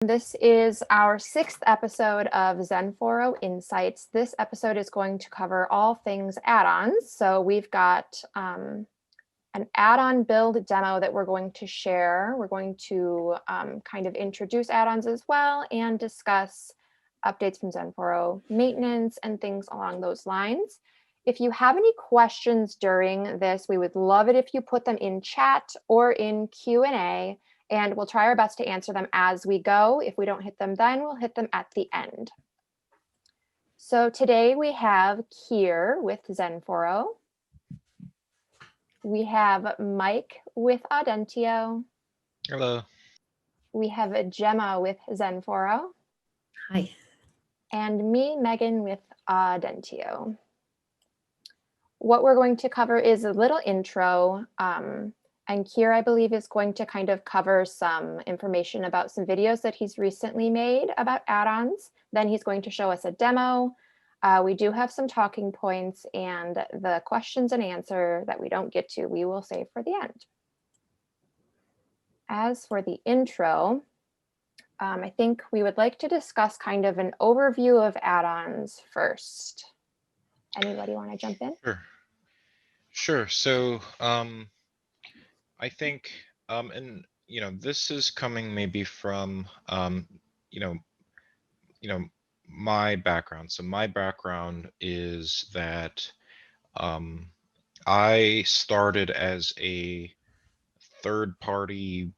This is our 6th episode of XenForo Insights. This episode is going to cover all things add-ons. So we've got an add-on build demo that we're going to share. We're going to kind of introduce add-ons as well and discuss updates from XenForo maintenance and things along those lines. If you have any questions during this, we would love it if you put them in chat or in Q&A. And we'll try our best to answer them as we go. If we don't hit them then, we'll hit them at the end. So today we have Kier with XenForo. We have Mike with Audentio. Hello. We have Gemma with XenForo. Hi. And me, Megan, with Audentio. What we're going to cover is a little intro. And Kier, I believe, is going to kind of cover some information about some videos that he's recently made about add-ons. Then he's going to show us a demo. We do have some talking points, and the questions and answer that we don't get to, we will save for the end. As for the intro, I think we would like to discuss kind of an overview of add-ons first. Anybody want to jump in? Sure. So, I think, and this is coming maybe from, my background. So my background is that I started as a third-party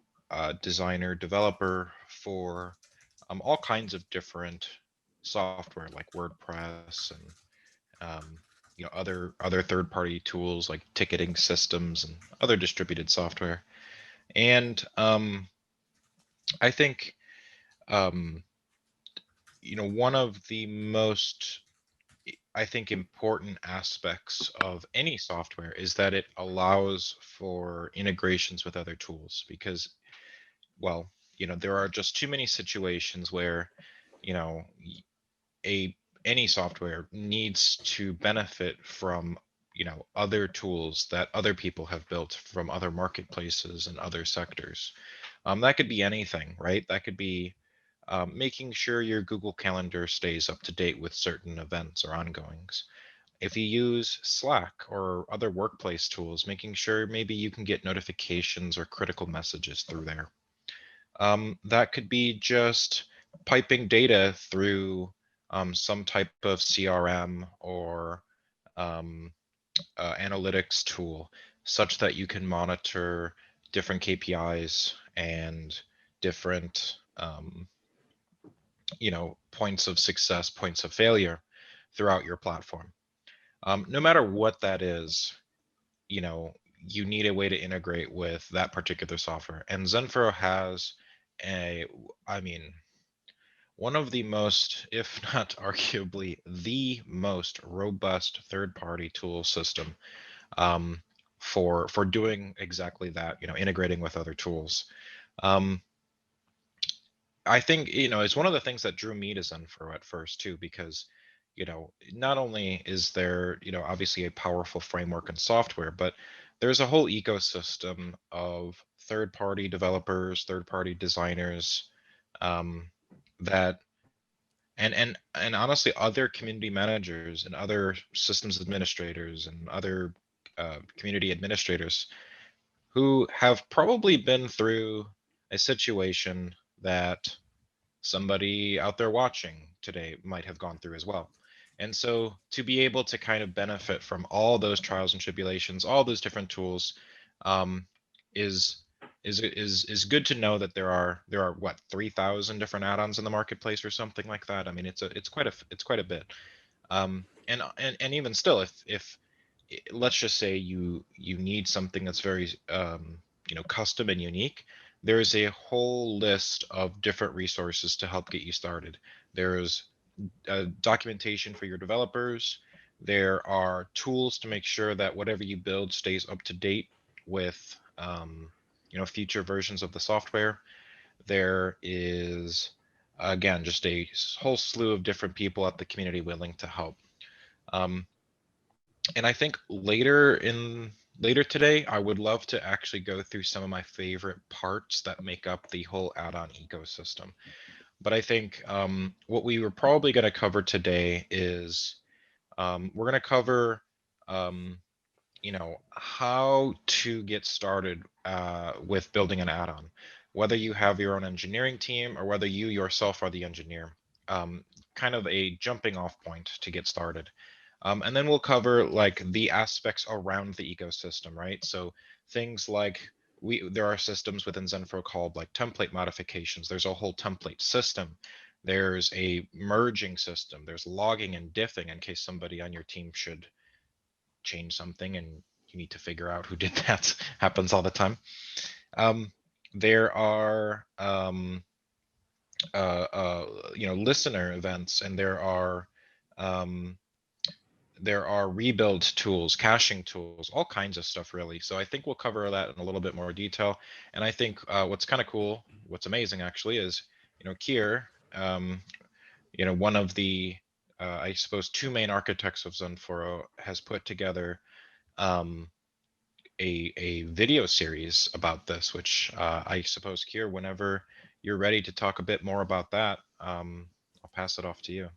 designer developer for all kinds of different software like WordPress and other third-party tools like ticketing systems and other distributed software. And I think one of the most important aspects of any software is that it allows for integrations with other tools, because there are just too many situations where any software needs to benefit from other tools that other people have built from other marketplaces and other sectors. That could be anything, right? That could be making sure your Google Calendar stays up to date with certain events or ongoings. If you use Slack or other workplace tools, making sure maybe you can get notifications or critical messages through there. That could be just piping data through some type of CRM or analytics tool, such that you can monitor different KPIs and different points of success, points of failure throughout your platform. No matter what that is, you need a way to integrate with that particular software. And XenForo has one of the most, if not arguably the most robust third-party tool system for doing exactly that, integrating with other tools. I think, it's one of the things that drew me to XenForo at first too, because, not only is there, obviously a powerful framework and software, but there's a whole ecosystem of third-party developers, third-party designers, that and honestly other community managers and other systems administrators and other community administrators who have probably been through a situation that somebody out there watching today might have gone through as well. And so to be able to kind of benefit from all those trials and tribulations, all those different tools, is good to know that there are what, 3,000 different add-ons in the marketplace or something like that. I mean, it's quite a bit. And even still, if let's just say you need something that's very custom and unique, there's a whole list of different resources to help get you started. There's documentation for your developers. There are tools to make sure that whatever you build stays up to date with future versions of the software. There is, again, just a whole slew of different people at the community willing to help. And I think later today, I would love to actually go through some of my favorite parts that make up the whole add-on ecosystem. But I think what we were probably going to cover today is we're going to cover how to get started with building an add-on, whether you have your own engineering team or whether you yourself are the engineer, kind of a jumping off point to get started. And then we'll cover like the aspects around the ecosystem, right? So things like there are systems within XenForo called like template modifications. There's a whole template system. There's a merging system. There's logging and diffing in case somebody on your team should change something and you need to figure out who did that. Happens all the time. There are listener events, and there are rebuild tools, caching tools, all kinds of stuff really. So I think we'll cover that in a little bit more detail. And I think what's kind of cool, what's amazing actually is, Kier, one of the I suppose two main architects of XenForo has put together a video series about this, which I suppose, Kier, whenever you're ready to talk a bit more about that, I'll pass it off to you.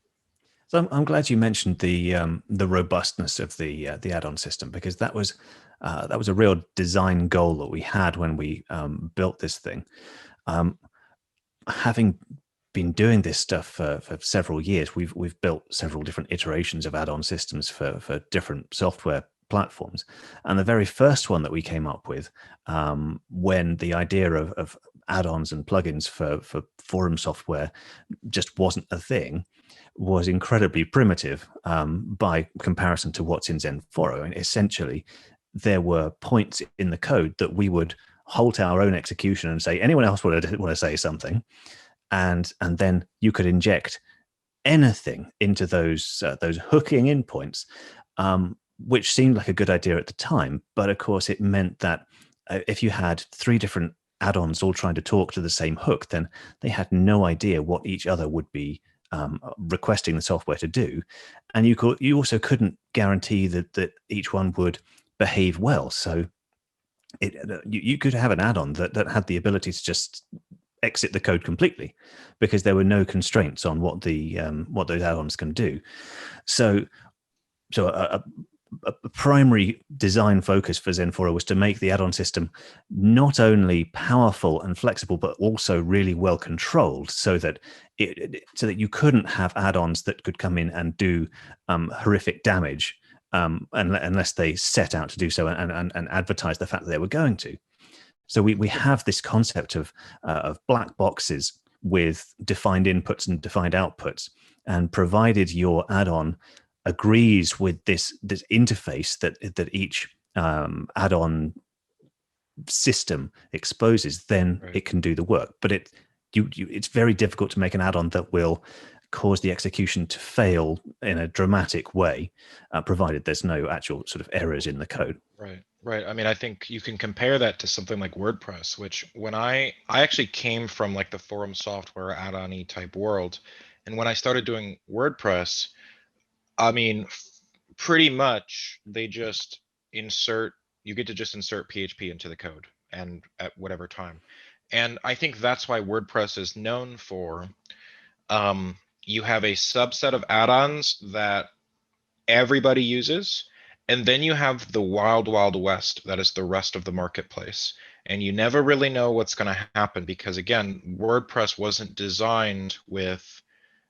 So I'm glad you mentioned the robustness of the add-on system, because that was a real design goal that we had when we built this thing. Having been doing this stuff for several years, we've built several different iterations of add-on systems for different software platforms. And the very first one that we came up with, when the idea of add-ons and plugins for forum software just wasn't a thing, was incredibly primitive by comparison to what's in XenForo. And essentially, there were points in the code that we would halt our own execution and say, anyone else want to say something? And then you could inject anything into those hooking in points, which seemed like a good idea at the time. But of course, it meant that if you had three different add-ons all trying to talk to the same hook, then they had no idea what each other would be requesting the software to do, and you also couldn't guarantee that each one would behave well. So you could have an add-on that had the ability to just exit the code completely, because there were no constraints on what those add-ons can do. So a primary design focus for XenForo was to make the add-on system not only powerful and flexible, but also really well controlled, so that you couldn't have add-ons that could come in and do horrific damage unless they set out to do so and advertise the fact that they were going to. So we have this concept of black boxes with defined inputs and defined outputs, and provided your add-on agrees with this interface that each add-on system exposes, then Right. it can do the work. But it's very difficult to make an add-on that will cause the execution to fail in a dramatic way, provided there's no actual sort of errors in the code. Right. I mean, I think you can compare that to something like WordPress, which when I actually came from like the forum software add-on-y type world, and when I started doing WordPress, I mean, pretty much they just you get to just insert PHP into the code and at whatever time. And I think that's why WordPress is known for, you have a subset of add-ons that everybody uses, and then you have the wild, wild west that is the rest of the marketplace. And you never really know what's going to happen because, again, WordPress wasn't designed with,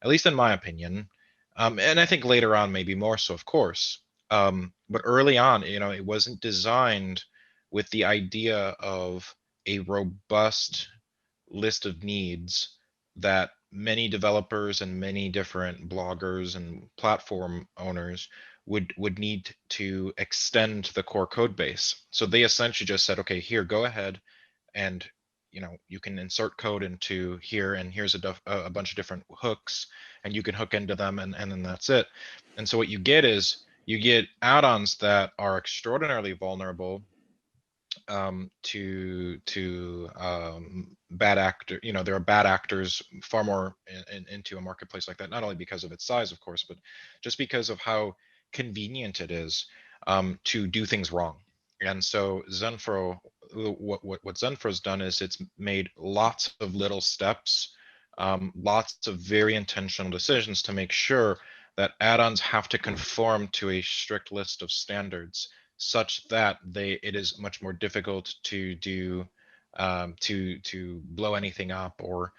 at least in my opinion, and I think later on maybe more so, of course, but early on, it wasn't designed with the idea of a robust list of needs that many developers and many different bloggers and platform owners would need to extend the core code base. So they essentially just said, okay, here, go ahead and you can insert code into here, and here's a bunch of different hooks, and you can hook into them, and then that's it. And so what you get is you get add-ons that are extraordinarily vulnerable to bad actor. There are bad actors far more into a marketplace like that, not only because of its size, of course, but just because of how convenient it is to do things wrong. And so XenForo, what XenForo's done is it's made lots of little steps lots of very intentional decisions to make sure that add-ons have to conform to a strict list of standards, such that it is much more difficult to do to blow anything up, or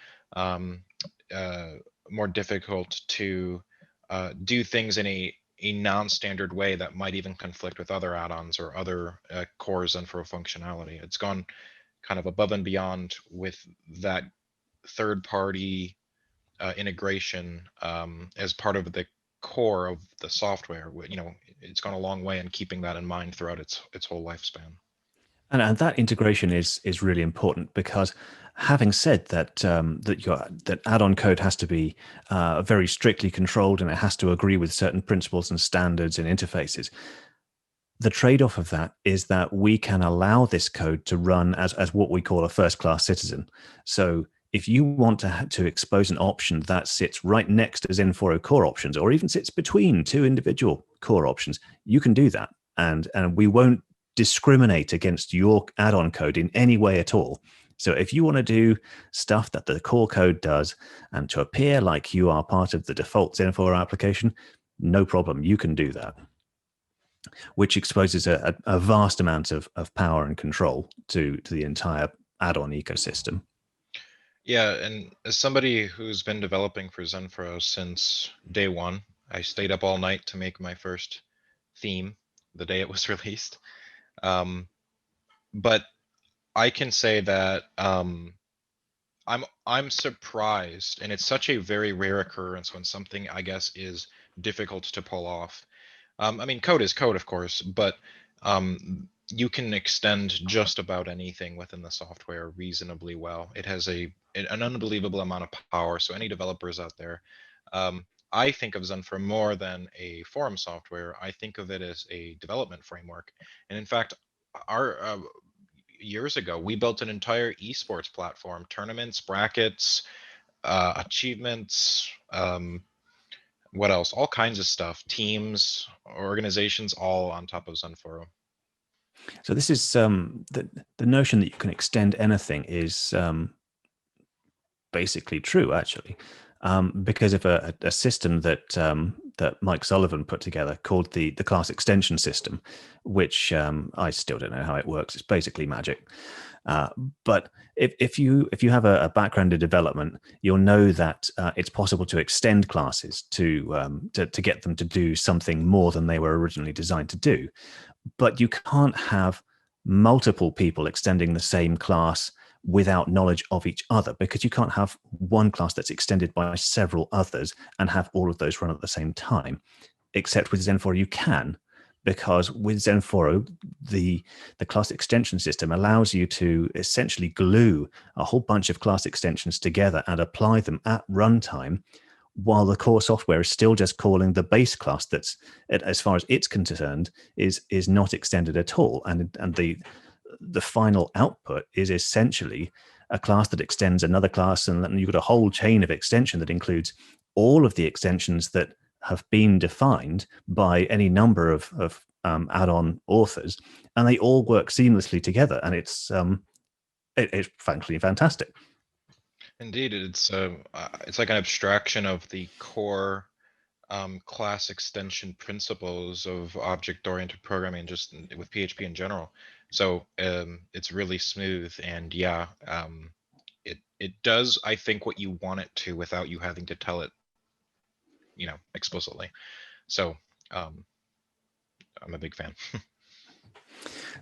more difficult to do things in a non-standard way that might even conflict with other add-ons or other core XenForo functionality. It's gone kind of above and beyond with that third-party integration as part of the core of the software. You know, it's gone a long way in keeping that in mind throughout its whole lifespan. And that integration is really important, because having said that, that add-on code has to be very strictly controlled, and it has to agree with certain principles and standards and interfaces. The trade-off of that is that we can allow this code to run as what we call a first-class citizen. So if you want to expose an option that sits right next to XenForo core options, or even sits between two individual core options, you can do that, and we won't discriminate against your add-on code in any way at all. So if you want to do stuff that the core code does and to appear like you are part of the default XenForo application, no problem, you can do that, which exposes a vast amount of power and control to the entire add-on ecosystem. Yeah, and as somebody who's been developing for XenForo since day one, I stayed up all night to make my first theme the day it was released. But I can say that I'm surprised, and it's such a very rare occurrence when something, I guess, is difficult to pull off. I mean, code is code, of course, but you can extend just about anything within the software reasonably well. It has an unbelievable amount of power. So any developers out there, I think of XenForo more than a forum software. I think of it as a development framework. And in fact, our years ago, we built an entire esports platform, tournaments, brackets, achievements, what else? All kinds of stuff, teams, organizations, all on top of XenForo. So this is the notion that you can extend anything is basically true, actually, because of a system that Mike Sullivan put together called the class extension system, which I still don't know how it works. It's basically magic. But if you have a background in development, you'll know that it's possible to extend classes to get them to do something more than they were originally designed to do. But you can't have multiple people extending the same class without knowledge of each other, because you can't have one class that's extended by several others and have all of those run at the same time. Except with XenForo you can, because with XenForo, the class extension system allows you to essentially glue a whole bunch of class extensions together and apply them at runtime, while the core software is still just calling the base class that's, as far as it's concerned, is not extended at all. And the final output is essentially a class that extends another class, and then you've got a whole chain of extension that includes all of the extensions that have been defined by any number of add-on authors, and they all work seamlessly together, and it's frankly fantastic. Indeed, it's like an abstraction of the core class extension principles of object-oriented programming, just with PHP in general. So it's really smooth, and yeah, it does, I think, what you want it to without you having to tell it, you know, explicitly. So I'm a big fan.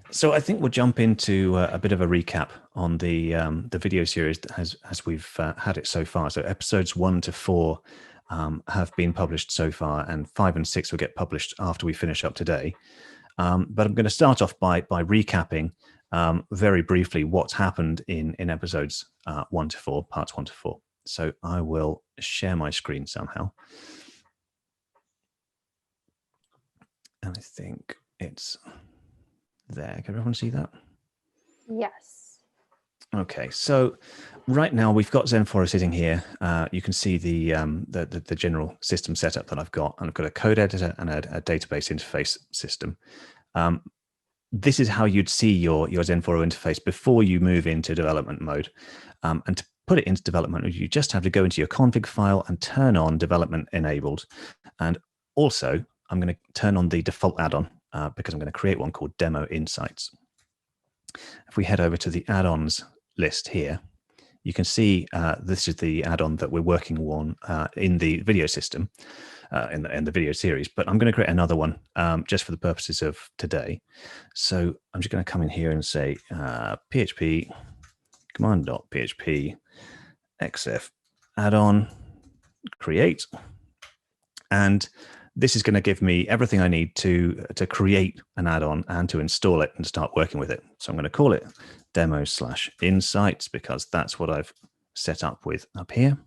So I think we'll jump into a bit of a recap on the video series as we've had it so far. So episodes 1 to 4 have been published so far, and 5 and 6 will get published after we finish up today. But I'm going to start off by recapping very briefly what's happened in episodes 1 to 4, parts 1 to 4. So I will share my screen somehow. And I think it's there. Can everyone see that? Yes. Okay, so right now we've got XenForo sitting here. You can see the general system setup that I've got, and I've got a code editor and a database interface system. This is how you'd see your XenForo interface before you move into development mode. And to put it into development mode, you just have to go into your config file and turn on development enabled. And also, I'm going to turn on the default add-on because I'm going to create one called Demo Insights. If we head over to the add-ons list here, you can see this is the add-on that we're working on in the video system, in the video series, but I'm going to create another one just for the purposes of today. So I'm just going to come in here and say php command.php xf add-on create, and this is going to give me everything I need to create an add-on and to install it and start working with it. So I'm going to call it demo/insights because that's what I've set up with up here.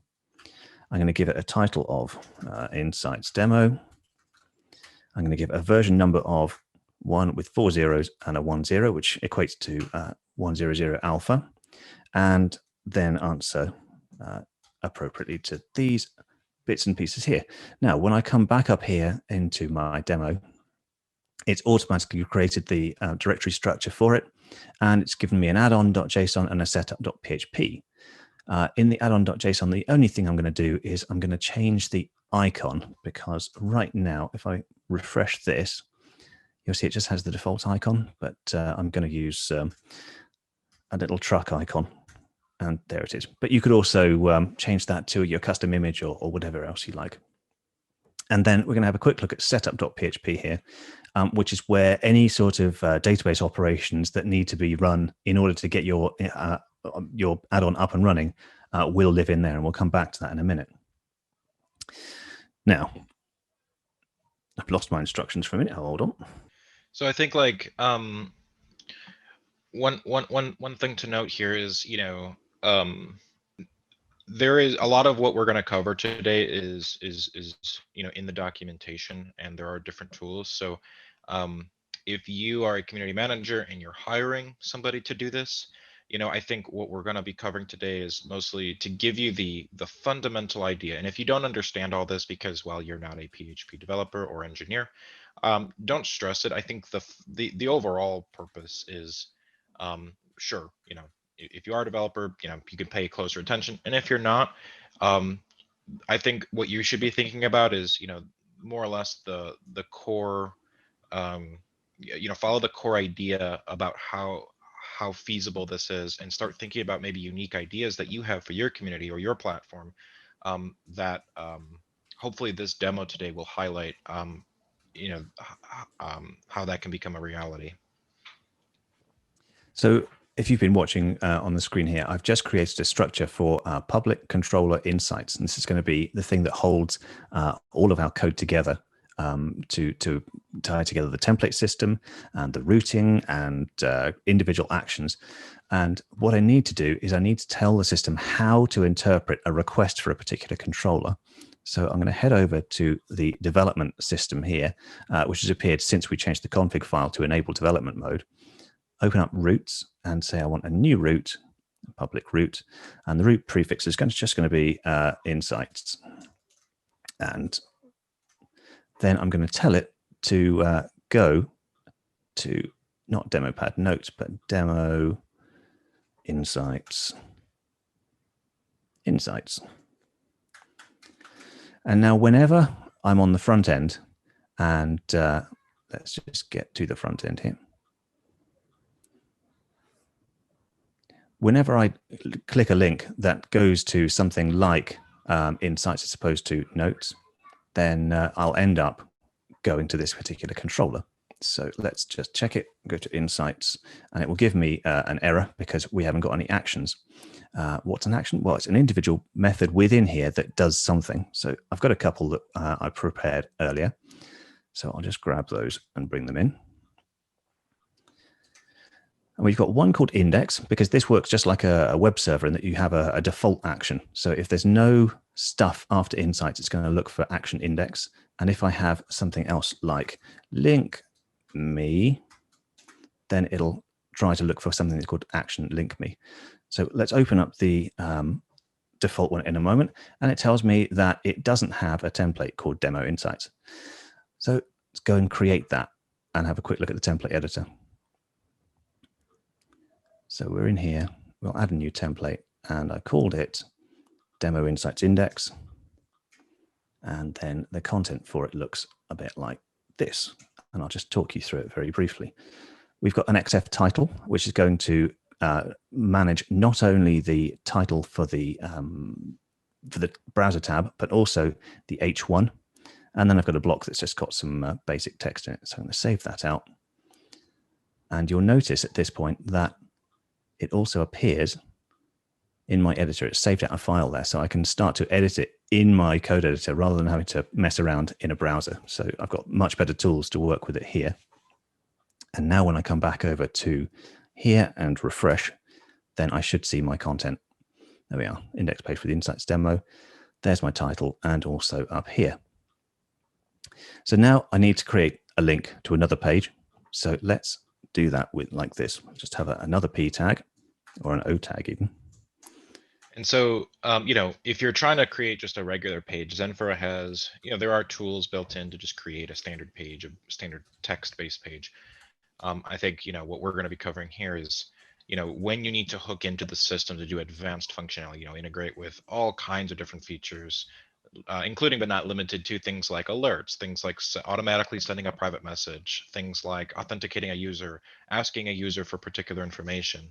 I'm going to give it a title of insights demo. I'm going to give a version number of 1 with 4 zeros and a 10, which equates to 100 alpha, and then answer appropriately to these bits and pieces here. Now, when I come back up here into my demo, it's automatically created the directory structure for it, and it's given me an add-on.json and a setup.php. In the add-on.json, the only thing I'm going to do is I'm going to change the icon, because right now, if I refresh this, you'll see it just has the default icon, but I'm going to use a little truck icon, and there it is. But you could also change that to your custom image or whatever else you like. And then we're going to have a quick look at setup.php here, which is where any sort of database operations that need to be run in order to get your add-on up and running will live in there, and we'll come back to that in a minute. Now, I've lost my instructions for a minute. Hold on. So I think like one thing to note here is, there is a lot of what we're going to cover today is in the documentation, and there are different tools. So if you are a community manager and you're hiring somebody to do this, I think what we're going to be covering today is mostly to give you the fundamental idea. And if you don't understand all this because, well, you're not a PHP developer or engineer, don't stress it. I think the overall purpose is, sure, if you are a developer, you can pay closer attention. And if you're not, I think what you should be thinking about is, more or less the core, follow the core idea about how feasible this is, and start thinking about maybe unique ideas that you have for your community or your platform, that hopefully this demo today will highlight, how that can become a reality. So if you've been watching on the screen here, I've just created a structure for public controller insights. And this is going to be the thing that holds all of our code together to tie together the template system and the routing and individual actions. And what I need to do is I need to tell the system how to interpret a request for a particular controller. So I'm going to head over to the development system here, which has appeared since we changed the config file to enable development mode. Open up routes and say I want a new route, a public route, and the route prefix is just going to be insights. And then I'm going to tell it to go to not demo pad notes, but demo insights. And now whenever I'm on the front end, and let's just get to the front end here. Whenever I click a link that goes to something like insights as opposed to notes, then I'll end up going to this particular controller. So let's just check it, go to insights, and it will give me an error because we haven't got any actions. What's an action? Well, it's an individual method within here that does something. So I've got a couple that I prepared earlier. So I'll just grab those and bring them in. And we've got one called index, because this works just like a web server in that you have a default action. So if there's no stuff after insights, it's going to look for action index. And if I have something else like link me, then it'll try to look for something that's called action link me. So let's open up the default one in a moment. And it tells me that it doesn't have a template called demo insights. So let's go and create that and have a quick look at the template editor. So we're in here, we'll add a new template, and I called it Demo Insights Index. And then the content for it looks a bit like this. And I'll just talk you through it very briefly. We've got an XF title, which is going to manage not only the title for the browser tab, but also the H1. And then I've got a block that's just got some basic text in it. So I'm going to save that out. And you'll notice at this point that it also appears in my editor. It's saved out a file there, so I can start to edit it in my code editor rather than having to mess around in a browser. So I've got much better tools to work with it here. And now when I come back over to here and refresh, then I should see my content. There we are, index page for the Insights demo. There's my title and also up here. So now I need to create a link to another page. So let's do that with like this. Just have another P tag or an O tag even. And so, if you're trying to create just a regular page, XenForo has, there are tools built in to just create a standard page, a standard text-based page. I think, what we're going to be covering here is, when you need to hook into the system to do advanced functionality, integrate with all kinds of different features, including but not limited to things like alerts, things like automatically sending a private message, things like authenticating a user, asking a user for particular information,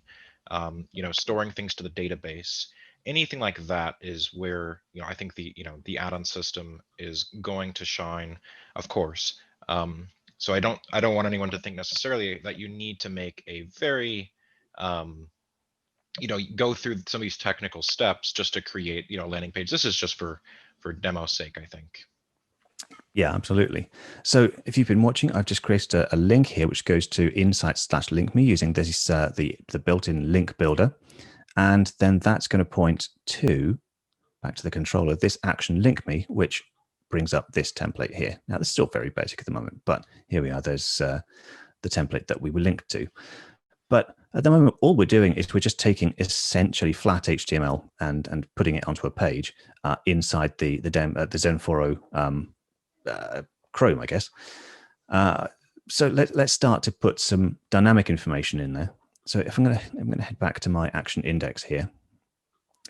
storing things to the database. Anything like that is where I think the add-on system is going to shine, of course. So I don't want anyone to think necessarily that you need to make a very go through some of these technical steps just to create a landing page. This is just for demo's sake, I think. Yeah, absolutely. So if you've been watching, I've just created a link here which goes to insights/linkme using this the built-in link builder. And then that's going to point to, back to the controller, this action link me, which brings up this template here. Now, this is still very basic at the moment, but here we are. There's the template that we were linked to. But at the moment, all we're doing is we're just taking essentially flat HTML and putting it onto a page inside the XenForo Chrome, I guess. So let's start to put some dynamic information in there. So if I'm going to head back to my action index here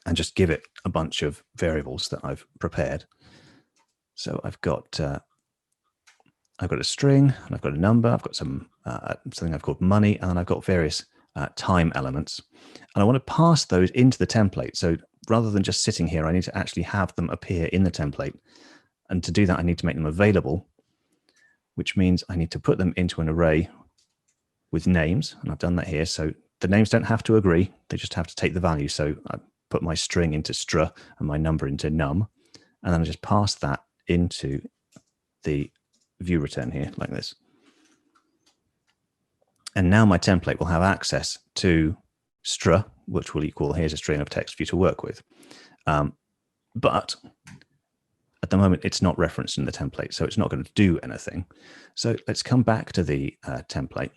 and just give it a bunch of variables that I've prepared. So I've got a string and I've got a number. I've got some something I've called money, and then I've got various time elements. And I want to pass those into the template. So rather than just sitting here, I need to actually have them appear in the template. And to do that, I need to make them available, which means I need to put them into an array with names, and I've done that here. So the names don't have to agree, they just have to take the value. So I put my string into str and my number into num, and then I just pass that into the view return here like this. And now my template will have access to str, which will equal, here's a string of text for you to work with. But at the moment, it's not referenced in the template, so it's not going to do anything. So let's come back to the template.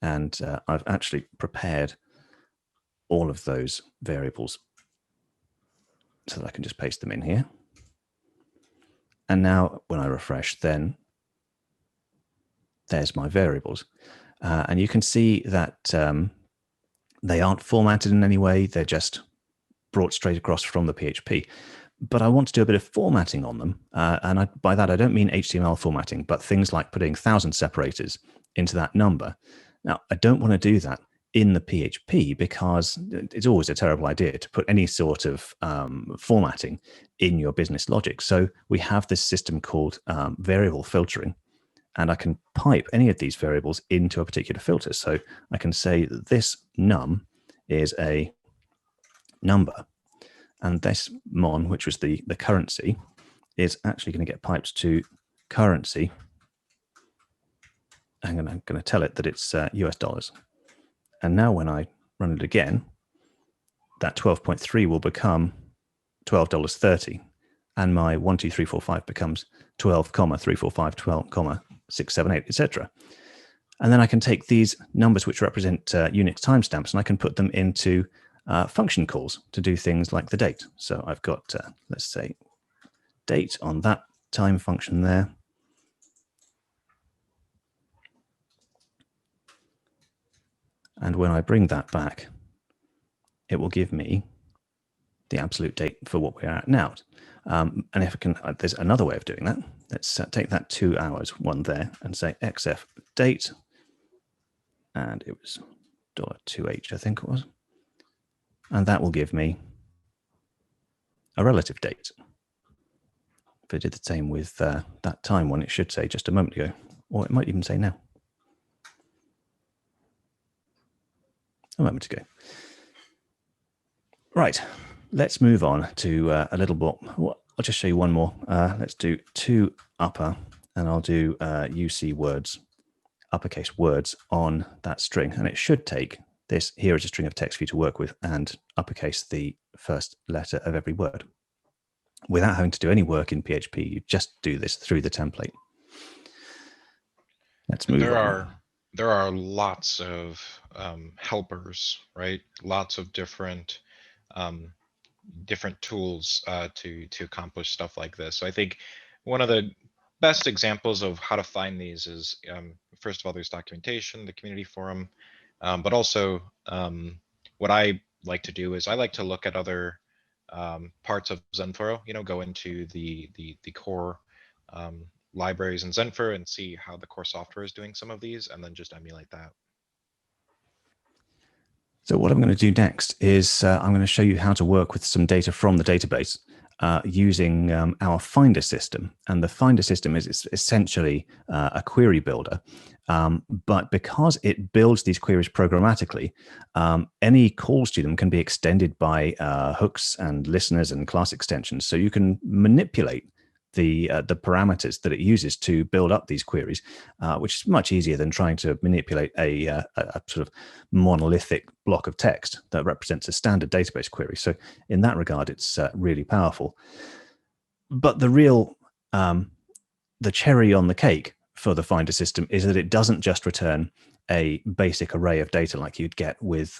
And I've actually prepared all of those variables so that I can just paste them in here. And now when I refresh, then there's my variables. And you can see that they aren't formatted in any way. They're just brought straight across from the PHP. But I want to do a bit of formatting on them. And by that, I don't mean HTML formatting, but things like putting 1,000 separators into that number. Now, I don't want to do that in the PHP because it's always a terrible idea to put any sort of formatting in your business logic. So we have this system called variable filtering, and I can pipe any of these variables into a particular filter. So I can say that this num is a number, and this mon, which was the currency, is actually going to get piped to currency. I'm going to tell it that it's US dollars. And now when I run it again, that 12.3 will become $12.30. And my 12345 becomes 12,345, 12,678, etc. And then I can take these numbers which represent Unix timestamps, and I can put them into function calls to do things like the date. So I've got, let's say, date on that time function there. And when I bring that back, it will give me the absolute date for what we're at now. And if I can, there's another way of doing that. Let's take that 2 hours one there and say XF date, and it was $2H, I think it was. And that will give me a relative date. If I did the same with that time one, it should say just a moment ago, or it might even say now. A moment ago. Right, let's move on to a little bit. I'll just show you one more. Let's do 2 upper, and I'll do UC words, uppercase words on that string. And it should take this here as a string of text for you to work with and uppercase the first letter of every word. Without having to do any work in PHP, you just do this through the template. Let's move on. There are lots of helpers, right? Lots of different tools to accomplish stuff like this. So I think one of the best examples of how to find these is, first of all, there's documentation, the community forum, but also what I like to do is I like to look at other parts of XenForo, go into the core libraries in XenForo and see how the core software is doing some of these, and then just emulate that. So what I'm going to do next is I'm going to show you how to work with some data from the database using our Finder system. And the Finder system is essentially a query builder. But because it builds these queries programmatically, any calls to them can be extended by hooks and listeners and class extensions. So you can manipulate the parameters that it uses to build up these queries, which is much easier than trying to manipulate a sort of monolithic block of text that represents a standard database query. So in that regard, it's really powerful. But the real, the cherry on the cake for the Finder system is that it doesn't just return a basic array of data like you'd get with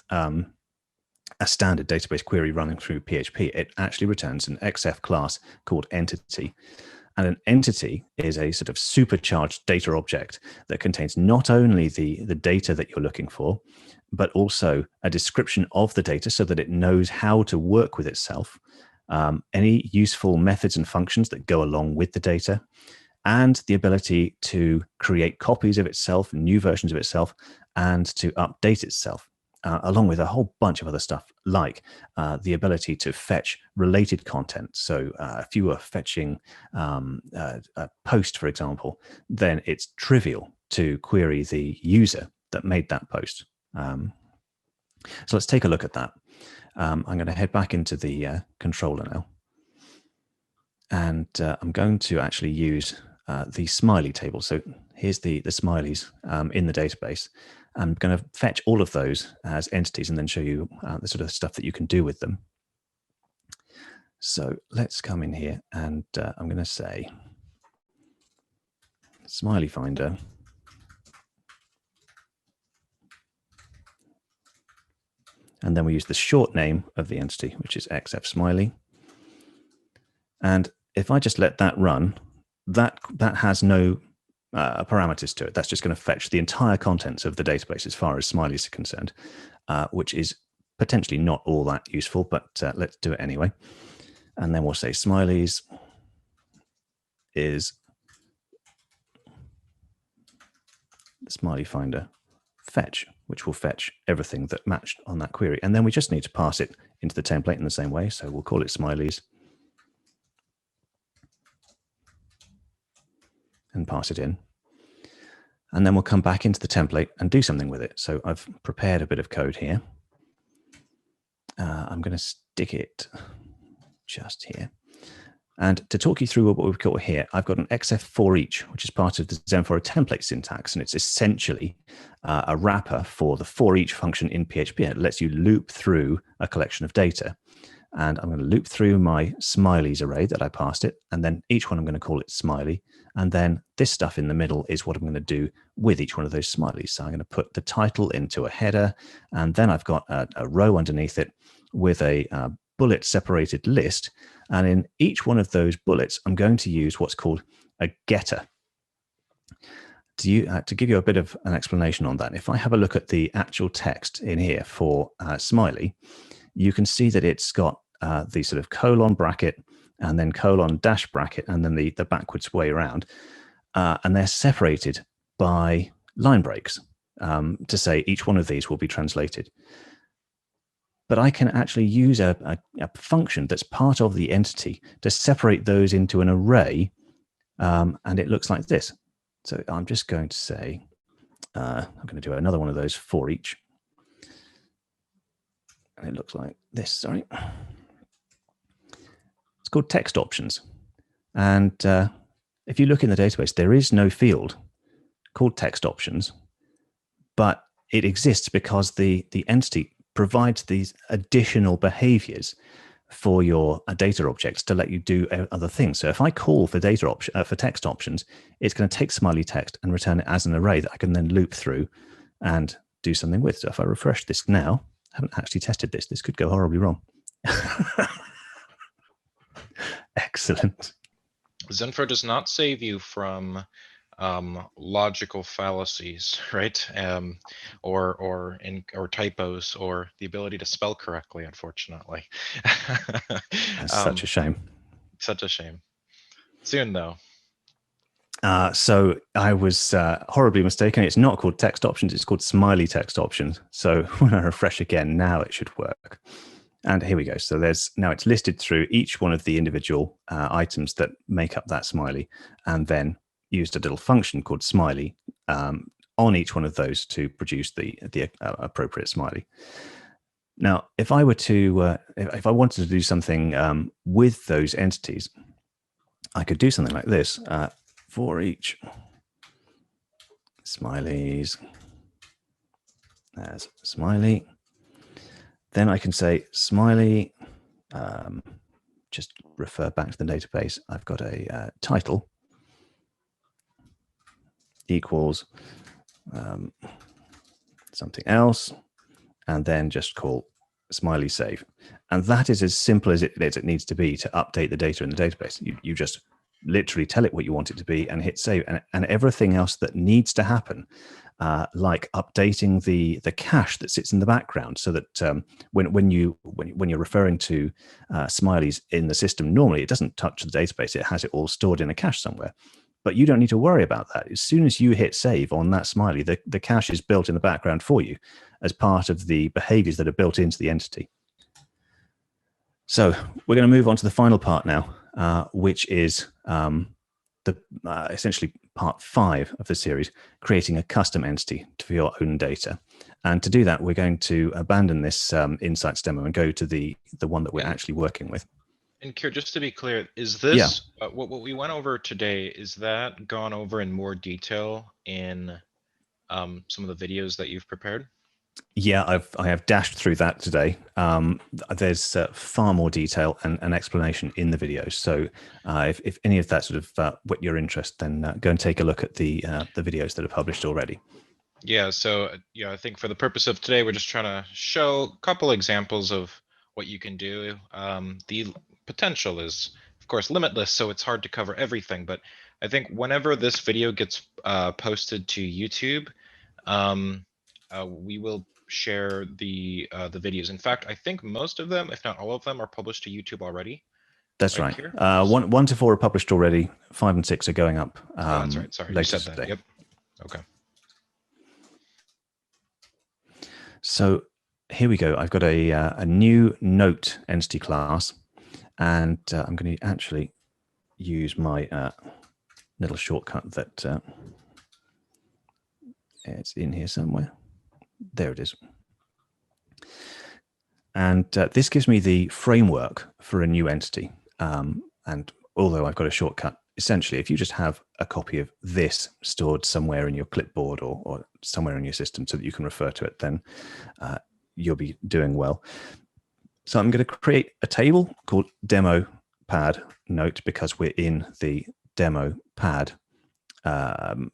a standard database query running through PHP. It actually returns an XF class called entity. And an entity is a sort of supercharged data object that contains not only the data that you're looking for, but also a description of the data so that it knows how to work with itself, any useful methods and functions that go along with the data, and the ability to create copies of itself, new versions of itself, and to update itself. Along with a whole bunch of other stuff, like the ability to fetch related content. So if you were fetching a post, for example, then it's trivial to query the user that made that post. So let's take a look at that. I'm going to head back into the controller now. And I'm going to actually use the smiley table. So here's the smileys in the database. I'm going to fetch all of those as entities and then show you the sort of stuff that you can do with them. So let's come in here and I'm going to say smiley finder. And then we use the short name of the entity, which is XF smiley. And if I just let that run, that has no parameters to it. That's just going to fetch the entire contents of the database as far as smileys are concerned, which is potentially not all that useful, but let's do it anyway. And then we'll say smileys is the smiley finder fetch, which will fetch everything that matched on that query. And then we just need to pass it into the template in the same way. So we'll call it smileys and pass it in. And then we'll come back into the template and do something with it. So I've prepared a bit of code here. I'm going to stick it just here. And to talk you through what we've got here, I've got an XF for each, which is part of the XenForo template syntax. And it's essentially a wrapper for the for each function in PHP. It lets you loop through a collection of data. And I'm going to loop through my smileys array that I passed it. And then each one I'm going to call it smiley. And then this stuff in the middle is what I'm going to do with each one of those smileys. So I'm going to put the title into a header. And then I've got a row underneath it with a bullet separated list. And in each one of those bullets, I'm going to use what's called a getter. To give you a bit of an explanation on that, if I have a look at the actual text in here for smiley, you can see that it's got the sort of colon bracket and then colon dash bracket and then the backwards way around. And they're separated by line breaks to say each one of these will be translated. But I can actually use a function that's part of the entity to separate those into an array, and it looks like this. So I'm just going to say, I'm going to do another one of those for each. And it looks like this, sorry. It's called text options. And if you look in the database, there is no field called text options, but it exists because the entity provides these additional behaviors for your data objects to let you do other things. So if I call for for text options, it's going to take smiley text and return it as an array that I can then loop through and do something with. So if I refresh this now, I haven't actually tested this. This could go horribly wrong. Excellent. XenForo does not save you from logical fallacies, right? Or typos, or the ability to spell correctly, unfortunately. That's such a shame. Such a shame. Soon, though. So I was horribly mistaken. It's not called text options. It's called smiley text options. So when I refresh again, now it should work. And here we go. So now it's listed through each one of the individual items that make up that smiley, and then used a little function called smiley on each one of those to produce the appropriate smiley. Now, if I were to, if I wanted to do something with those entities, I could do something like this. For each smileys as smiley, then I can say smiley, just refer back to the database. I've got a title equals something else, and then just call smiley save. And that is as simple as it needs to be to update the data in the database. You just literally tell it what you want it to be and hit save, and everything else that needs to happen, like updating the cache that sits in the background, so that when you're referring to smileys in the system, normally it doesn't touch the database. It has it all stored in a cache somewhere. But you don't need to worry about that. As soon as you hit save on that smiley, the cache is built in the background for you as part of the behaviors that are built into the entity. So we're going to move on to the final part now, which is essentially part 5 of the series, creating a custom entity for your own data. And to do that, we're going to abandon this Insights demo and go to the one that we're actually working with. And Kier, just to be clear, is this what we went over today? Is that gone over in more detail in some of the videos that you've prepared? Yeah, I have dashed through that today. There's far more detail and explanation in the videos. So if any of that sort of whet your interest, then go and take a look at the videos that are published already. Yeah, so I think for the purpose of today, we're just trying to show a couple examples of what you can do. The potential is, of course, limitless, so it's hard to cover everything. But I think whenever this video gets posted to YouTube, we will share the videos. In fact, I think most of them, if not all of them, are published to YouTube already. That's right. 1 to 4 are published already. 5 and 6 are going up. Oh, that's right. Sorry, you said that. Today. Yep. Okay. So here we go. I've got a new note entity class, and I'm going to actually use my little shortcut that it's in here somewhere. There it is. And this gives me the framework for a new entity. And although I've got a shortcut, essentially, if you just have a copy of this stored somewhere in your clipboard or somewhere in your system so that you can refer to it, then you'll be doing well. So I'm going to create a table called demo pad note because we're in the demo pad add-on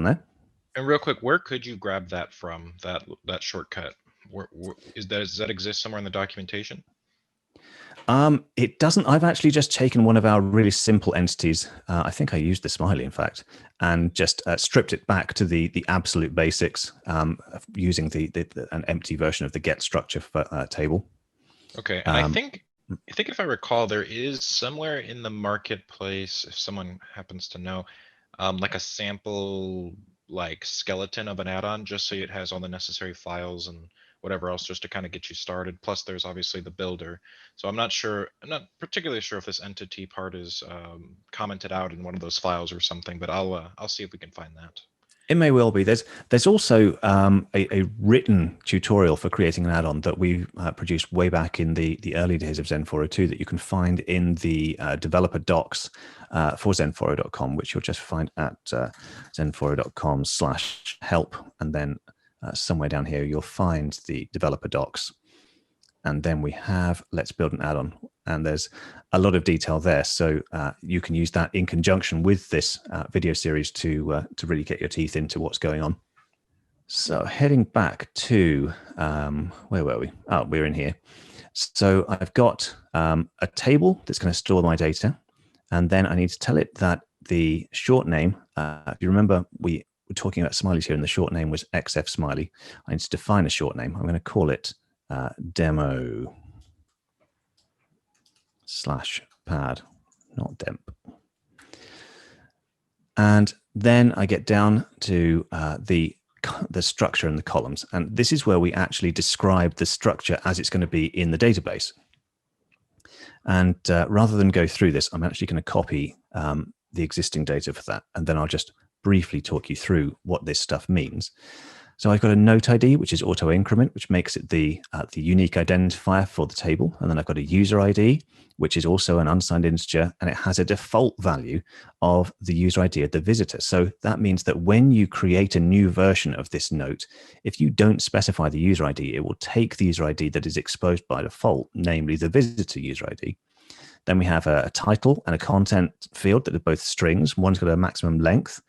there. And real quick, where could you grab that from, that shortcut? Does that exist somewhere in the documentation? It doesn't. I've actually just taken one of our really simple entities. I think I used the smiley, in fact, and just stripped it back to the absolute basics using an empty version of the get structure table. Okay, and I think if I recall, there is somewhere in the marketplace, if someone happens to know, like a sample like skeleton of an add-on, just so it has all the necessary files and whatever else just to kind of get you started. Plus, there's obviously the builder. So I'm not particularly sure if this entity part is commented out in one of those files or something, but I'll see if we can find that. It may well be. There's also a written tutorial for creating an add-on that we produced way back in the early days of XenForo 2 that you can find in the developer docs for XenForo.com, which you'll just find at XenForo.com/help, and then somewhere down here you'll find the developer docs. And then we have let's build an add-on, and there's a lot of detail there. So you can use that in conjunction with this video series to really get your teeth into what's going on. So heading back to, where were we? Oh, we're in here. So I've got a table that's going to store my data. And then I need to tell it that the short name, if you remember, we were talking about smileys here, and the short name was XF smiley. I need to define a short name. I'm going to call it demo /pad, not demp. And then I get down to the structure and the columns. And this is where we actually describe the structure as it's going to be in the database. And rather than go through this, I'm actually going to copy the existing data for that. And then I'll just briefly talk you through what this stuff means. So I've got a note ID, which is auto increment, which makes it the unique identifier for the table. And then I've got a user ID, which is also an unsigned integer, and it has a default value of the user ID of the visitor. So that means that when you create a new version of this note, if you don't specify the user ID, it will take the user ID that is exposed by default, namely the visitor user ID. Then we have a title and a content field that are both strings. One's got a maximum length.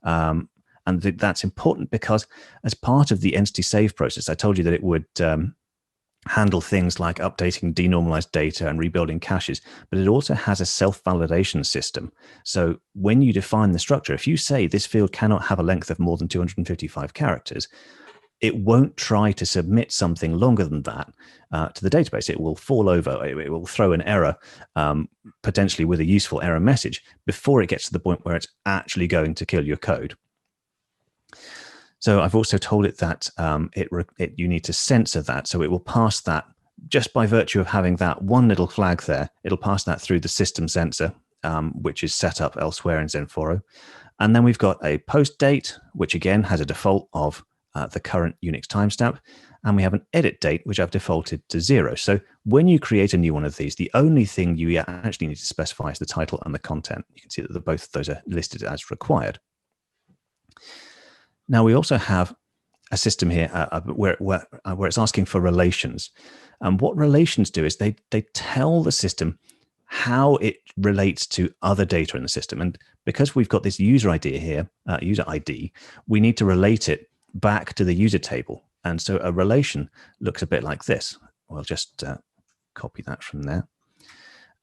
And that's important because as part of the entity save process, I told you that it would handle things like updating denormalized data and rebuilding caches, but it also has a self-validation system. So when you define the structure, if you say this field cannot have a length of more than 255 characters, it won't try to submit something longer than that to the database. It will fall over. It will throw an error, potentially with a useful error message, before it gets to the point where it's actually going to kill your code. So I've also told it that you need to censor that. So it will pass that just by virtue of having that one little flag there. It'll pass that through the system censor, which is set up elsewhere in XenForo. And then we've got a post date, which again has a default of the current Unix timestamp. And we have an edit date, which I've defaulted to 0. So when you create a new one of these, the only thing you actually need to specify is the title and the content. You can see that both of those are listed as required. Now we also have a system here where it's asking for relations. And what relations do is they tell the system how it relates to other data in the system. And because we've got this user ID here, user ID, we need to relate it back to the user table. And so a relation looks a bit like this. We'll just copy that from there.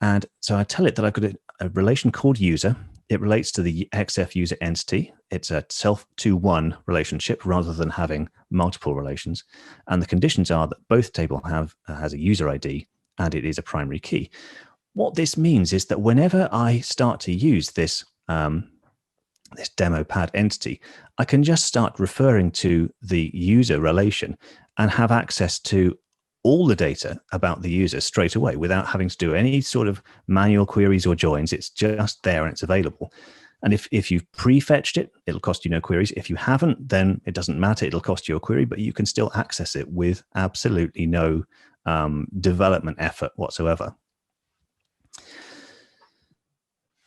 And so I tell it that I've got a relation called user. It relates to the XF user entity. It's a self-to-one relationship rather than having multiple relations. And the conditions are that both table has a user ID and it is a primary key. What this means is that whenever I start to use this, this demo pad entity, I can just start referring to the user relation and have access to all the data about the user straight away without having to do any sort of manual queries or joins. It's just there and it's available. And if you've prefetched it, it'll cost you no queries. If you haven't, then it doesn't matter. It'll cost you a query, but you can still access it with absolutely no development effort whatsoever.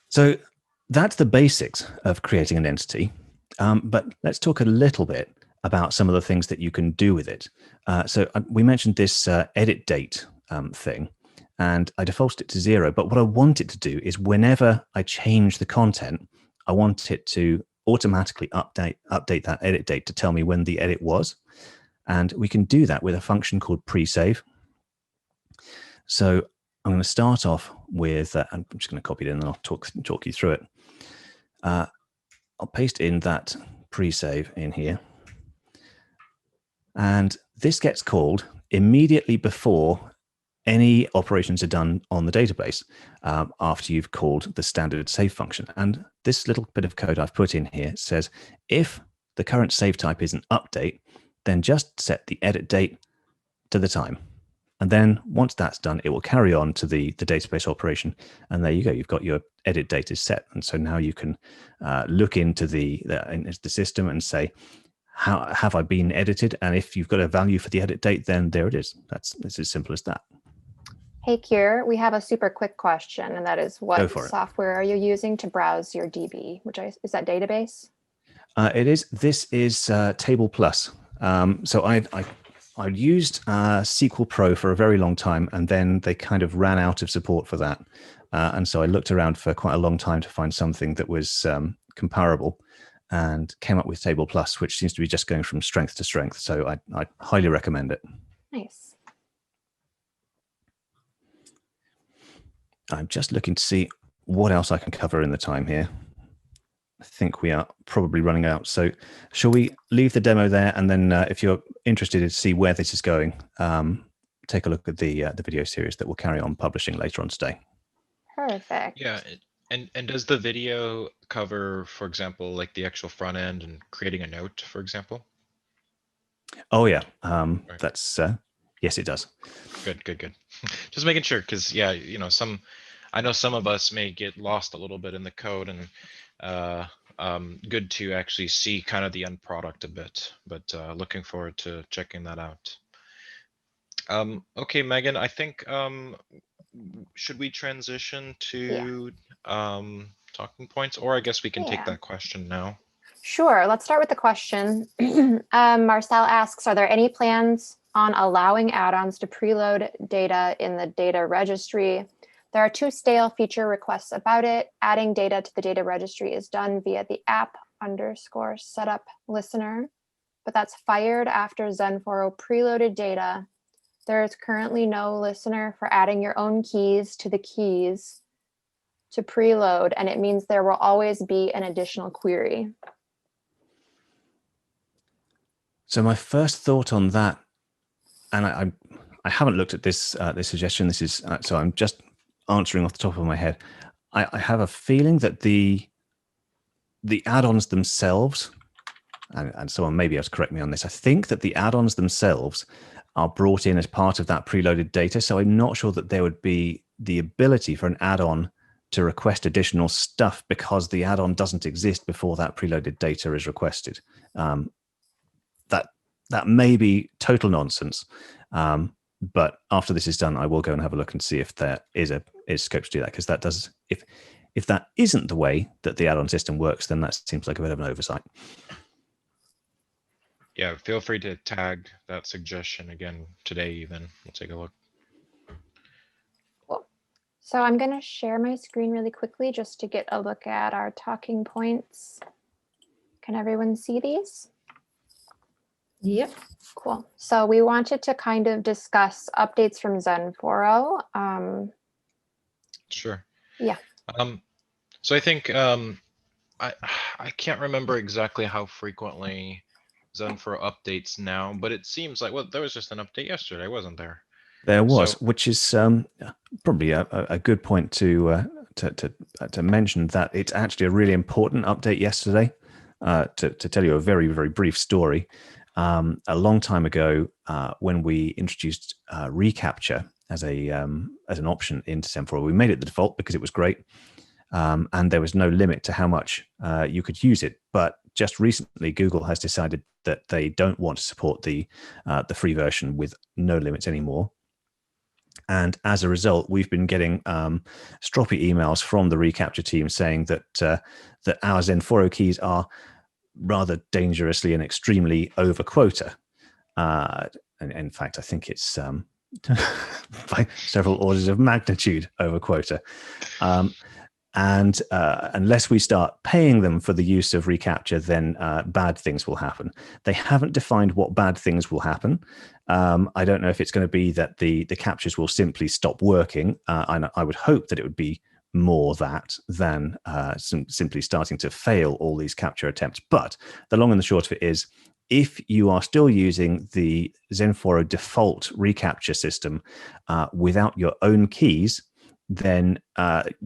So that's the basics of creating an entity. But let's talk a little bit about some of the things that you can do with it. So we mentioned this edit date thing, and I defaulted it to 0. But what I want it to do is whenever I change the content, I want it to automatically update that edit date to tell me when the edit was. And we can do that with a function called pre-save. So I'm going to start off with, I'm just going to copy it in and I'll talk you through it. I'll paste in that pre-save in here. And this gets called immediately before any operations are done on the database after you've called the standard save function. And this little bit of code I've put in here says, if the current save type is an update, then just set the edit date to the time. And then once that's done, it will carry on to the database operation. And there you go. You've got your edit date is set. And so now you can look into the system and say, how have I been edited? And if you've got a value for the edit date, then there it is. It's as simple as that. Hey, Kier, we have a super quick question, and that is, what Go for it. software are you using to browse your DB? Is that database? It is. This is Table Plus. So I used SQL Pro for a very long time, and then they kind of ran out of support for that. And so I looked around for quite a long time to find something that was comparable, and came up with Table Plus, which seems to be just going from strength to strength. So I highly recommend it. Nice. I'm just looking to see what else I can cover in the time here. I think we are probably running out. So shall we leave the demo there? And then if you're interested to see where this is going, take a look at the video series that we'll carry on publishing later on today. Perfect. Yeah. And does the video cover, for example, like the actual front end and creating a note, for example? Oh, yeah. Right. That's yes, it does. Good. Just making sure, because yeah, I know some of us may get lost a little bit in the code, and good to actually see kind of the end product a bit, but looking forward to checking that out. Okay, Megan, I think should we transition to talking points, or I guess we can take that question now. Sure, let's start with the question. Marcel asks, are there any plans on allowing add-ons to preload data in the data registry? There are 2 stale feature requests about it. Adding data to the data registry is done via the app_setup listener, but that's fired after XenForo preloaded data. There is currently no listener for adding your own keys to the keys to preload, and it means there will always be an additional query. So my first thought on that, and I haven't looked at this this suggestion. This is so I'm just answering off the top of my head. I have a feeling that the add-ons themselves, and someone may be able to correct me on this, I think that the add-ons themselves are brought in as part of that preloaded data. So I'm not sure that there would be the ability for an add-on to request additional stuff because the add-on doesn't exist before that preloaded data is requested. That may be total nonsense. But after this is done, I will go and have a look and see if there is scope to do that, because that does, if that isn't the way that the add-on system works, then that seems like a bit of an oversight. Yeah, feel free to tag that suggestion again today, even. We'll take a look. Cool. So I'm going to share my screen really quickly just to get a look at our talking points. Can everyone see these? Yep. Cool. So we wanted to kind of discuss updates from XenForo. Sure. Yeah. So I think I can't remember exactly how frequently XenForo updates now, but it seems like, well, there was just an update yesterday, wasn't there? There was, which is probably a good point to mention, that it's actually a really important update yesterday. To tell you a very, very brief story. A long time ago, when we introduced reCAPTCHA as an option into XenForo, we made it the default because it was great, and there was no limit to how much you could use it. But just recently, Google has decided that they don't want to support the free version with no limits anymore. And as a result, we've been getting stroppy emails from the reCAPTCHA team saying that that our XenForo keys are rather dangerously and extremely over quota. And in fact, I think it's by several orders of magnitude over quota. And unless we start paying them for the use of reCAPTCHA, then bad things will happen. They haven't defined what bad things will happen. I don't know if it's going to be that the captchas will simply stop working. I would hope that it would be more that than simply starting to fail all these capture attempts. But the long and the short of it is, if you are still using the XenForo default reCAPTCHA system without your own keys, then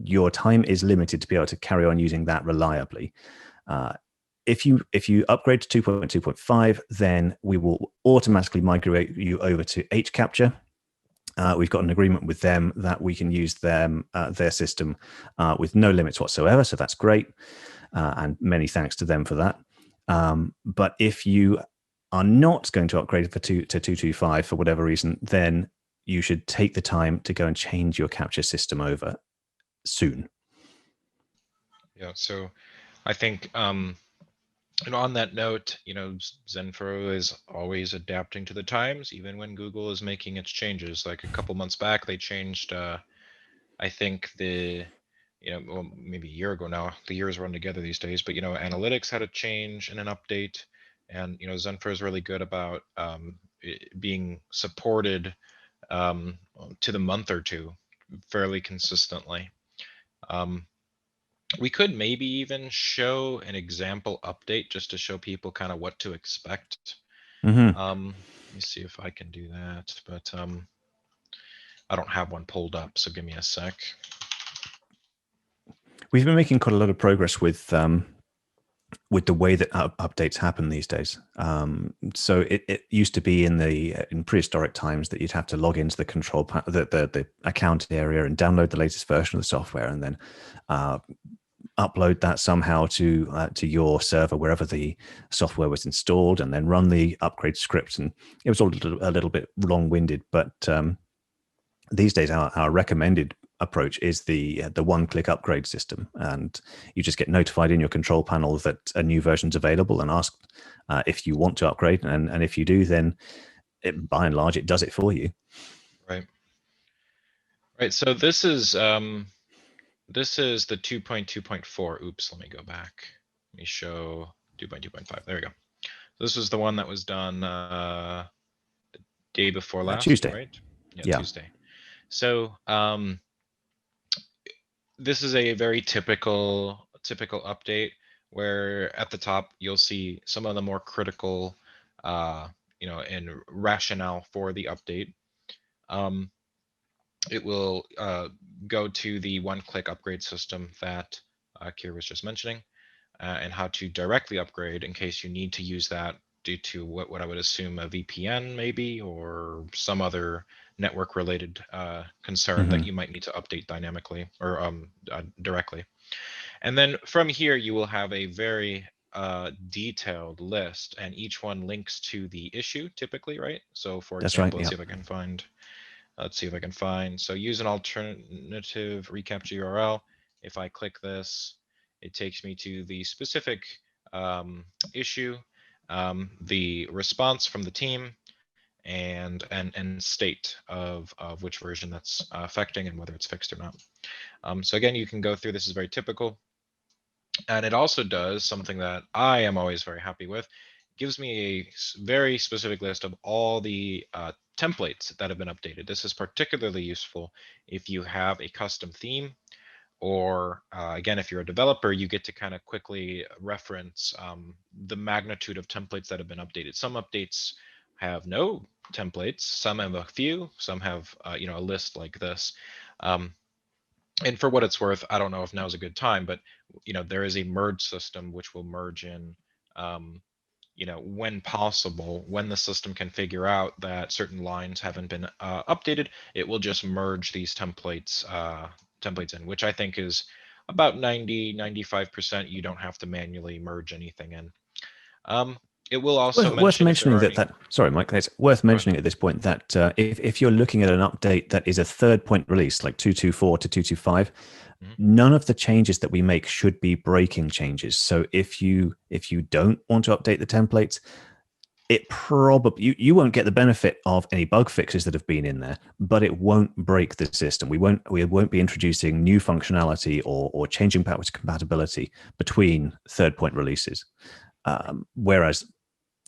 your time is limited to be able to carry on using that reliably. If you upgrade to 2.2.5, then we will automatically migrate you over to HCAPTCHA. We've got an agreement with them that we can use them their system with no limits whatsoever, so that's great, and many thanks to them for that. But if you are not going to upgrade to 2.2.5 for whatever reason, then you should take the time to go and change your CAPTCHA system over soon. Yeah, so I think on that note, XenForo is always adapting to the times, even when Google is making its changes. Like a couple months back, they changed, I think well, maybe a year ago now, the years run together these days, but, analytics had a change and an update. And, XenForo is really good about being supported to the month or two fairly consistently. We could maybe even show an example update just to show people kind of what to expect. Mm-hmm. Let me see if I can do that, but I don't have one pulled up, so give me a sec. We've been making quite a lot of progress with the way that updates happen these days. So it used to be in prehistoric times that you'd have to log into the control the account area and download the latest version of the software, and then upload that somehow to your server wherever the software was installed, and then run the upgrade script. And it was all a little bit long-winded, but these days our recommended approach is the one-click upgrade system, and you just get notified in your control panel that a new version's available and ask if you want to upgrade, and if you do, then by and large it does it for you. Right, so this is the 2.2.4. Oops, let me go back. Let me show 2.2.5. There we go. This was the one that was done the day before last, Tuesday. Right? Yeah, Tuesday. So this is a very typical update where at the top you'll see some of the more critical and rationale for the update. It will go to the one-click upgrade system that Kier was just mentioning, and how to directly upgrade in case you need to use that due to what I would assume a VPN maybe, or some other network related concern that you might need to update dynamically or directly. And then from here you will have a very detailed list, and each one links to the issue typically, right? So for example, let's see if I can find. Let's see if I can find. So use an alternative reCAPTCHA URL. If I click this, it takes me to the specific issue, the response from the team, and state of which version that's affecting and whether it's fixed or not. So again, you can go through. This is very typical. And it also does something that I am always very happy with. Gives me a very specific list of all the templates that have been updated. This is particularly useful if you have a custom theme, or again, if you're a developer, you get to kind of quickly reference the magnitude of templates that have been updated. Some updates have no templates, some have a few, some have a list like this. And for what it's worth, I don't know if now is a good time, but there is a merge system which will merge in when possible, when the system can figure out that certain lines haven't been updated, it will just merge these templates in, which I think is about 95%. You don't have to manually merge anything in. It will also worth mentioning that sorry, Mike, it's worth mentioning at this point that if you're looking at an update that is a third point release, like 2.2.4 to 2.2.5, none of the changes that we make should be breaking changes. So if you don't want to update the templates, it probably you won't get the benefit of any bug fixes that have been in there, but it won't break the system. We won't be introducing new functionality or changing backwards compatibility between third point releases. Whereas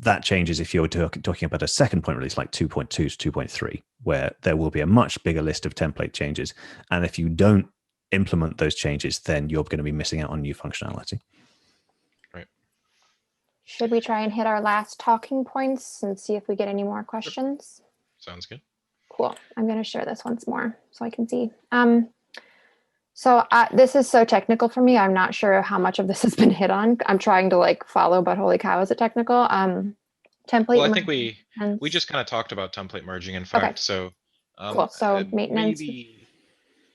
that changes if you're talking about a second point release like 2.2 to 2.3, where there will be a much bigger list of template changes. And if you don't implement those changes, then you're going to be missing out on new functionality. Right. Should we try and hit our last talking points and see if we get any more questions? Sounds good. Cool. I'm going to share this once more so I can see. This is so technical for me. I'm not sure how much of this has been hit on. I'm trying to like follow, but holy cow, is it technical? Template. Well, I think we maintenance. just kind of talked about template merging, in Okay. fact. So Cool. So maintenance.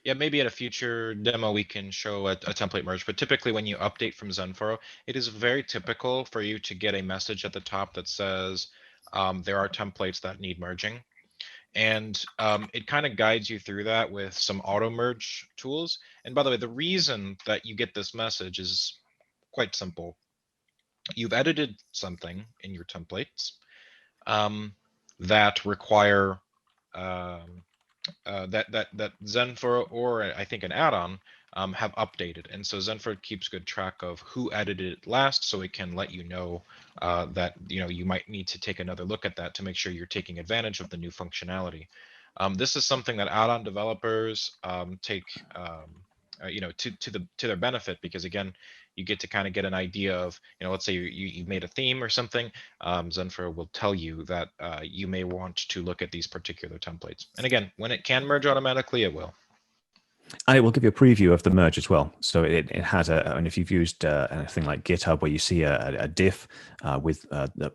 Maybe at a future demo we can show a template merge. But typically, when you update from XenForo, it is very typical for you to get a message at the top that says there are templates that need merging. And it kind of guides you through that with some auto merge tools. And by the way, the reason that you get this message is quite simple. You've edited something in your templates that require that XenForo or I think an add-on have updated, and so XenForo keeps good track of who edited it last, so it can let you know that you might need to take another look at that to make sure you're taking advantage of the new functionality. This is something that add-on developers take to their benefit, because again, you get to kind of get an idea of, let's say you made a theme or something. XenForo will tell you that you may want to look at these particular templates. And again, when it can merge automatically, it will. And it will give you a preview of the merge as well. So it has and if you've used anything like GitHub, where you see a diff with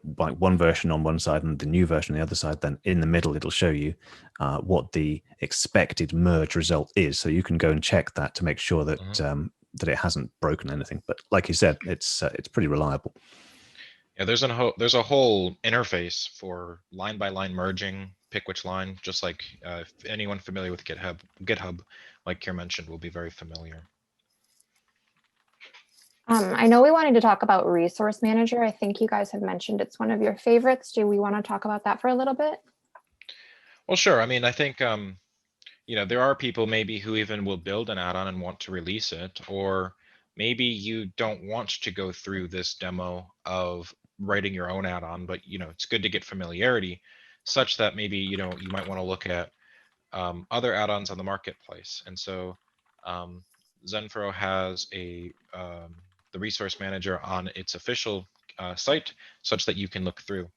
one version on one side and the new version on the other side, then in the middle it'll show you what the expected merge result is. So you can go and check that to make sure that that it hasn't broken anything. But like you said, it's pretty reliable. Yeah, there's a whole interface for line by line merging. Pick which line, just like if anyone familiar with GitHub, like Kier mentioned, will be very familiar. I know we wanted to talk about Resource Manager. I think you guys have mentioned it's one of your favorites. Do we want to talk about that for a little bit? Well, sure. I mean, I think there are people maybe who even will build an add-on and want to release it, or maybe you don't want to go through this demo of writing your own add-on, but it's good to get familiarity, such that maybe you might want to look at other add-ons on the marketplace. And so XenForo has the resource manager on its official site, such that you can look through.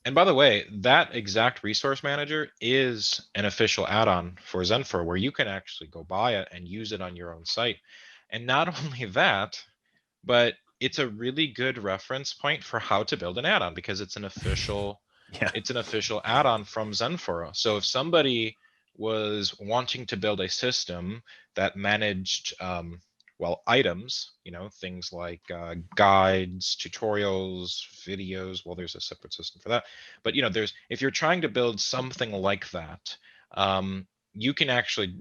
And by the way, that exact resource manager is an official add-on for XenForo, where you can actually go buy it and use it on your own site. And not only that, but it's a really good reference point for how to build an add-on, because it's an official it's an official add-on from XenForo. So if somebody was wanting to build a system that managed items, things like guides, tutorials, videos, well, there's a separate system for that. But if you're trying to build something like that, you can actually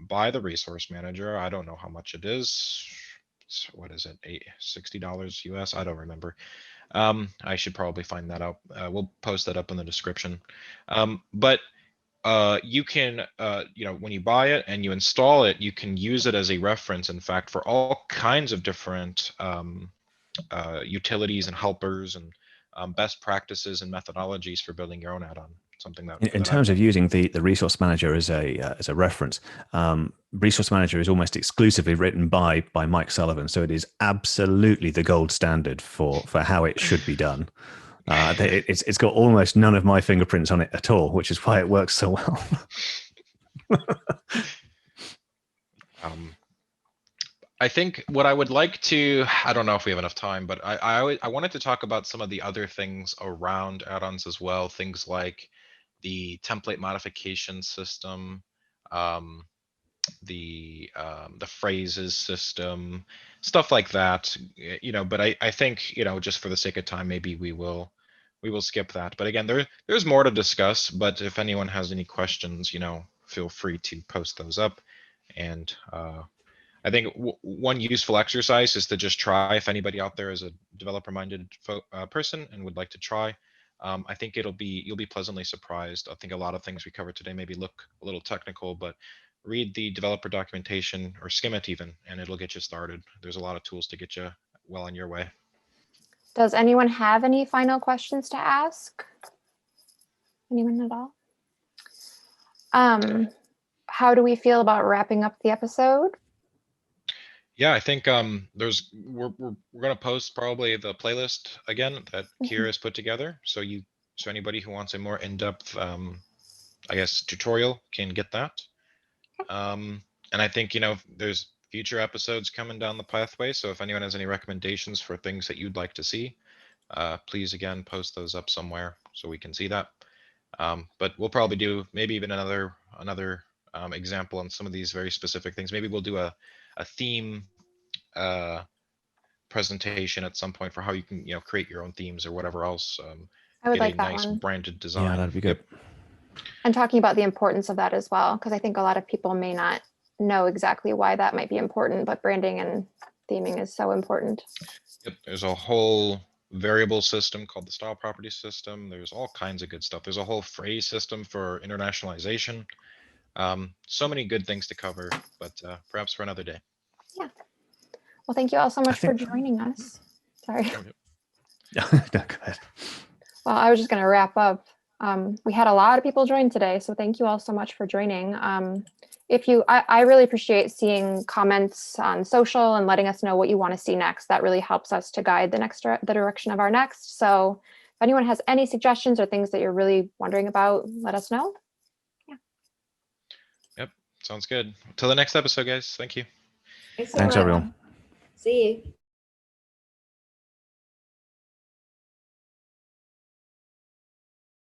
buy the resource manager. I don't know how much it is. What is it? $60 US? I don't remember. I should probably find that out. We'll post that up in the description. But you can, when you buy it and you install it, you can use it as a reference, in fact, for all kinds of different utilities and helpers and best practices and methodologies for building your own add-on. Something that in terms of using the resource manager as a reference, resource manager is almost exclusively written by Mike Sullivan, so it is absolutely the gold standard for how it should be done. It's got almost none of my fingerprints on it at all, which is why it works so well. I think what I would like to, I don't know if we have enough time, but I wanted to talk about some of the other things around add-ons as well. Things like the template modification system, the phrases system, stuff like that. But I think just for the sake of time, maybe we will skip that. But again, there's more to discuss. But if anyone has any questions, feel free to post those up. And I think one useful exercise is to just try. If anybody out there is a developer-minded person and would like to try, I think you'll be pleasantly surprised. I think a lot of things we covered today maybe look a little technical, but read the developer documentation or skim it even, and it'll get you started. There's a lot of tools to get you well on your way. Does anyone have any final questions to ask? Anyone at all? How do we feel about wrapping up the episode? Yeah, I think we're gonna post probably the playlist again that Kier has put together. So anybody who wants a more in-depth I guess tutorial can get that. And I think, there's future episodes coming down the pathway. So if anyone has any recommendations for things that you'd like to see, please again post those up somewhere so we can see that. But we'll probably do maybe even another example on some of these very specific things. Maybe we'll do a theme presentation at some point for how you can create your own themes or whatever else. I would Get a like that nice one. branded design. Yeah, that'd be good. Yep. And talking about the importance of that as well, because I think a lot of people may not know exactly why that might be important, but branding and theming is so important. Yep. There's a whole variable system called the style property system. There's all kinds of good stuff. There's a whole phrase system for internationalization. So many good things to cover, but perhaps for another day. Yeah. Well, thank you all so much for think- joining us. Sorry. No, go ahead. Well, I was just going to wrap up. We had a lot of people join today, so thank you all so much for joining. I really appreciate seeing comments on social and letting us know what you want to see next. That really helps us to guide the direction of our next. So if anyone has any suggestions or things that you're really wondering about, let us know. Yep. Sounds good. Till the next episode, guys. Thank you. Thanks, Thanks, everyone. See you.